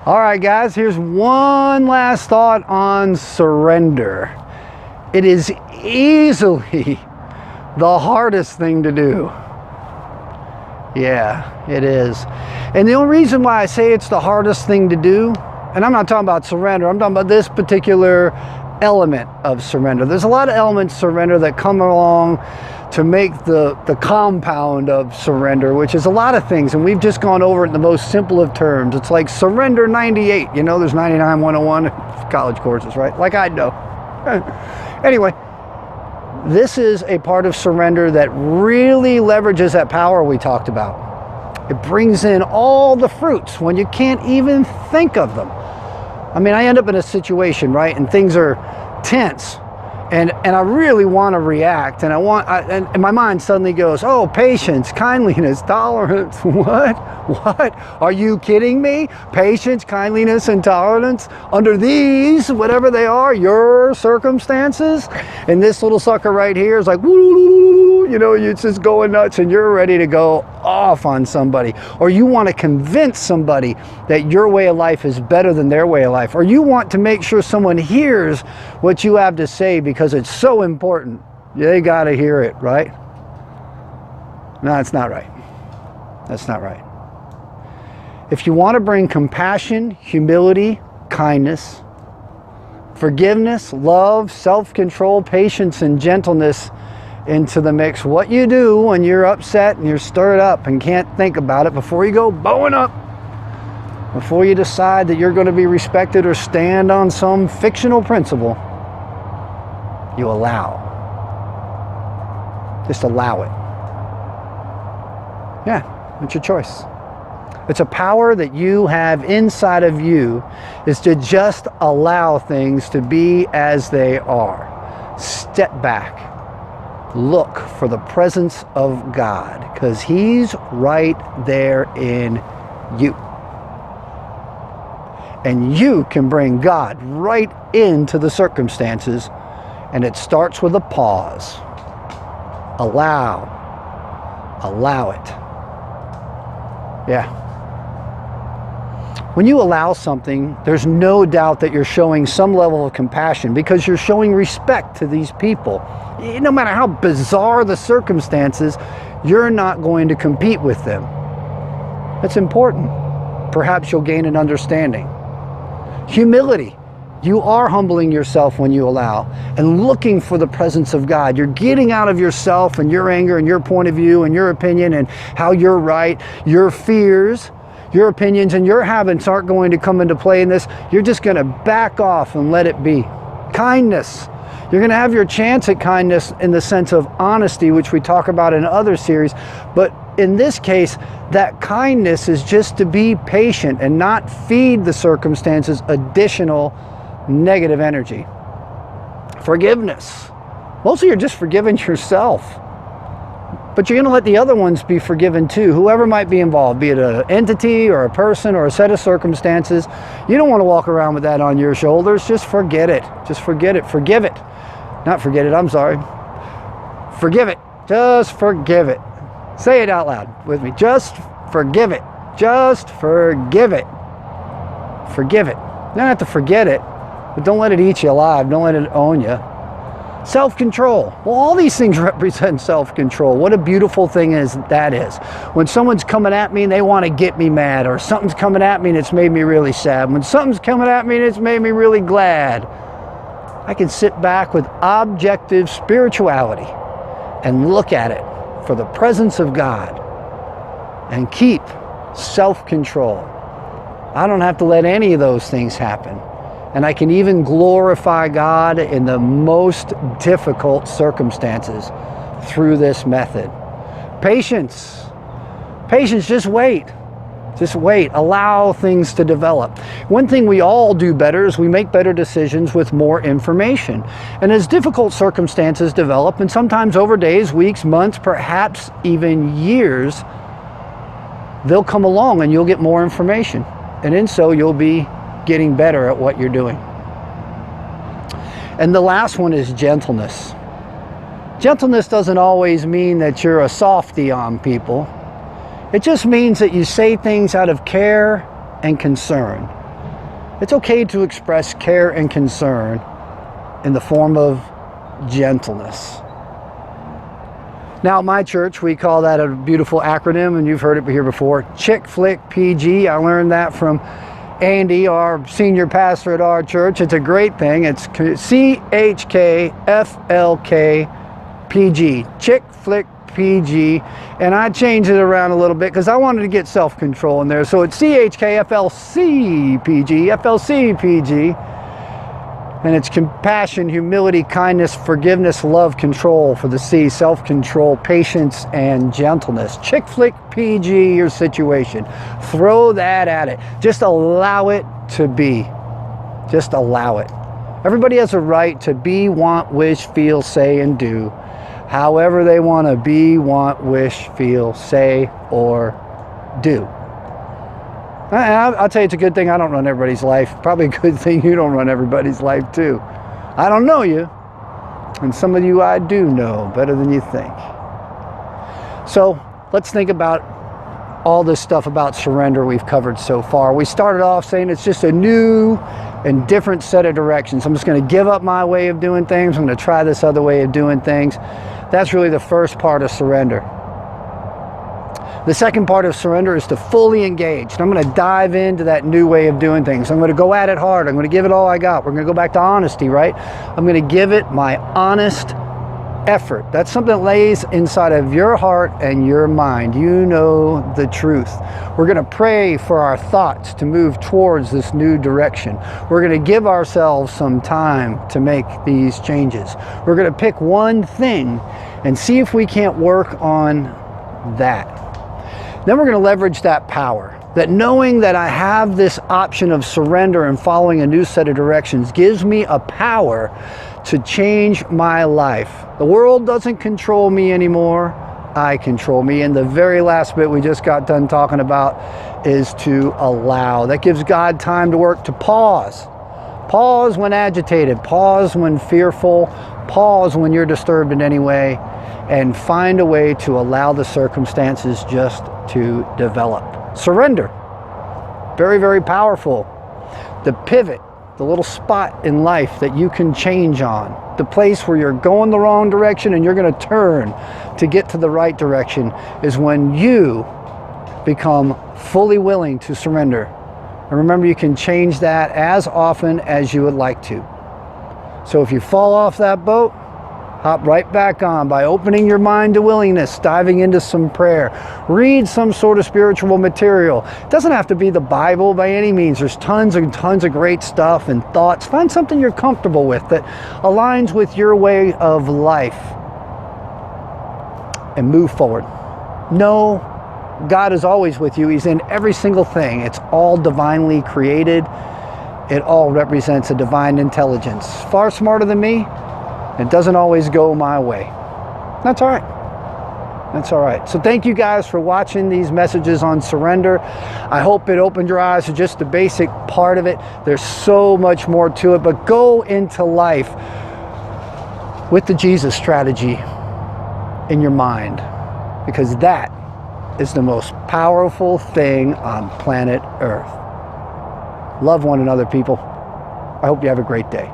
All right, guys, here's one last thought on surrender. It is easily the hardest thing to do. Yeah, it is. And the only reason why I say it's the hardest thing to do, and I'm not talking about surrender, I'm talking about this particular element of surrender. There's a lot of elements of surrender that come along to make the compound of surrender, which is a lot of things, and we've just gone over it in the most simple of terms. It's like surrender 98. You know, there's 99 101 college courses, right? Like I know. Anyway, this is a part of surrender that really leverages that power we talked about. It brings in all the fruits when you can't even think of them. I mean, I end up in a situation, right, and things are tense, and I really want to react, and and my mind suddenly goes, oh, patience, kindliness, tolerance. What are you kidding me? Patience, kindliness, and tolerance under these, whatever they are, your circumstances. And this little sucker right here is like, woo, you know, it's just going nuts, and you're ready to go off on somebody, or you want to convince somebody that your way of life is better than their way of life, or you want to make sure someone hears what you have to say because it's so important. They got to hear it, right? No, that's not right. That's not right. If you want to bring compassion, humility, kindness, forgiveness, love, self-control, patience, and gentleness into the mix, what you do when you're upset and you're stirred up and can't think about it before you go bowing up, before you decide that you're going to be respected or stand on some fictional principle, you allow. Just allow it. Yeah, it's your choice. It's a power that you have inside of you, is to just allow things to be as they are. Step back. Look for the presence of God, because He's right there in you. And you can bring God right into the circumstances, and it starts with a pause. Allow it. Yeah. When you allow something, there's no doubt that you're showing some level of compassion, because you're showing respect to these people. No matter how bizarre the circumstances, you're not going to compete with them. That's important. Perhaps you'll gain an understanding. Humility. You are humbling yourself when you allow and looking for the presence of God. You're getting out of yourself and your anger and your point of view and your opinion and how you're right. Your fears, your opinions, and your habits aren't going to come into play in this. You're just going to back off and let it be. Kindness. You're going to have your chance at kindness in the sense of honesty, which we talk about in other series. But in this case, that kindness is just to be patient and not feed the circumstances additional negative energy. Forgiveness. Mostly you're just forgiving yourself. But you're going to let the other ones be forgiven too, whoever might be involved, be it an entity or a person or a set of circumstances. You don't want to walk around with that on your shoulders. Just forget it. Just forget it. Forgive it. Not forget it, I'm sorry. Forgive it. Just forgive it. Say it out loud with me. Just forgive it. Just forgive it. Forgive it. You don't have to forget it, but don't let it eat you alive. Don't let it own you. Self-control. Well, all these things represent self-control. What a beautiful thing that is. When someone's coming at me and they want to get me mad, or something's coming at me and it's made me really sad. When something's coming at me and it's made me really glad, I can sit back with objective spirituality and look at it for the presence of God and keep self-control. I don't have to let any of those things happen. And I can even glorify God in the most difficult circumstances through this method. Patience. Patience, just wait. Just wait. Allow things to develop. One thing we all do better is we make better decisions with more information. And as difficult circumstances develop, and sometimes over days, weeks, months, perhaps even years, they'll come along and you'll get more information. And in so, you'll be getting better at what you're doing. And the last one is gentleness. Gentleness doesn't always mean that you're a softie on people. It just means that you say things out of care and concern. It's okay to express care and concern in the form of gentleness. Now, at my church, we call that a beautiful acronym, and you've heard it here before, Chick Flick PG. I learned that from Andy, our senior pastor at our church. It's a great thing. It's CHKFLK-PG, Chick Flick PG, and I changed it around a little bit because I wanted to get self-control in there. So it's CHKFLC-PG, FLC-PG, and it's compassion, humility, kindness, forgiveness, love, control for the C, self-control, patience, and gentleness. Chick Flick PG your situation. Throw that at it. Just allow it to be. Just allow it. Everybody has a right to be, want, wish, feel, say, and do however they want to be, want, wish, feel, say, or do. I'll tell you, it's a good thing I don't run everybody's life. Probably a good thing you don't run everybody's life too. I don't know you, and some of you I do know better than you think. So let's think about all this stuff about surrender we've covered so far. We started off saying it's just a new and different set of directions. I'm just going to give up my way of doing things. I'm going to try this other way of doing things. That's really the first part of surrender. The second part of surrender is to fully engage. And I'm going to dive into that new way of doing things. I'm going to go at it hard. I'm going to give it all I got. We're going to go back to honesty, right? I'm going to give it my honest effort. That's something that lays inside of your heart and your mind. You know the truth. We're going to pray for our thoughts to move towards this new direction. We're going to give ourselves some time to make these changes. We're going to pick one thing and see if we can't work on that. Then we're going to leverage that power. That knowing that I have this option of surrender and following a new set of directions gives me a power to change my life. The world doesn't control me anymore. I control me. And the very last bit we just got done talking about is to allow. That gives God time to work, to pause. Pause when agitated. Pause when fearful. Pause when you're disturbed in any way. And find a way to allow the circumstances just to develop. Surrender. Very, very powerful. The pivot, the little spot in life that you can change on. The place where you're going the wrong direction and you're going to turn to get to the right direction is when you become fully willing to surrender. And remember, you can change that as often as you would like to. So if you fall off that boat, hop right back on by opening your mind to willingness, diving into some prayer. Read some sort of spiritual material. It doesn't have to be the Bible by any means. There's tons and tons of great stuff and thoughts. Find something you're comfortable with that aligns with your way of life and move forward. Know God is always with you. He's in every single thing. It's all divinely created. It all represents a divine intelligence. Far smarter than me. It doesn't always go my way. That's all right. That's all right. So thank you guys for watching these messages on surrender. I hope it opened your eyes to just the basic part of it. There's so much more to it, but go into life with the Jesus strategy in your mind, because that is the most powerful thing on planet Earth. Love one another, people. I hope you have a great day.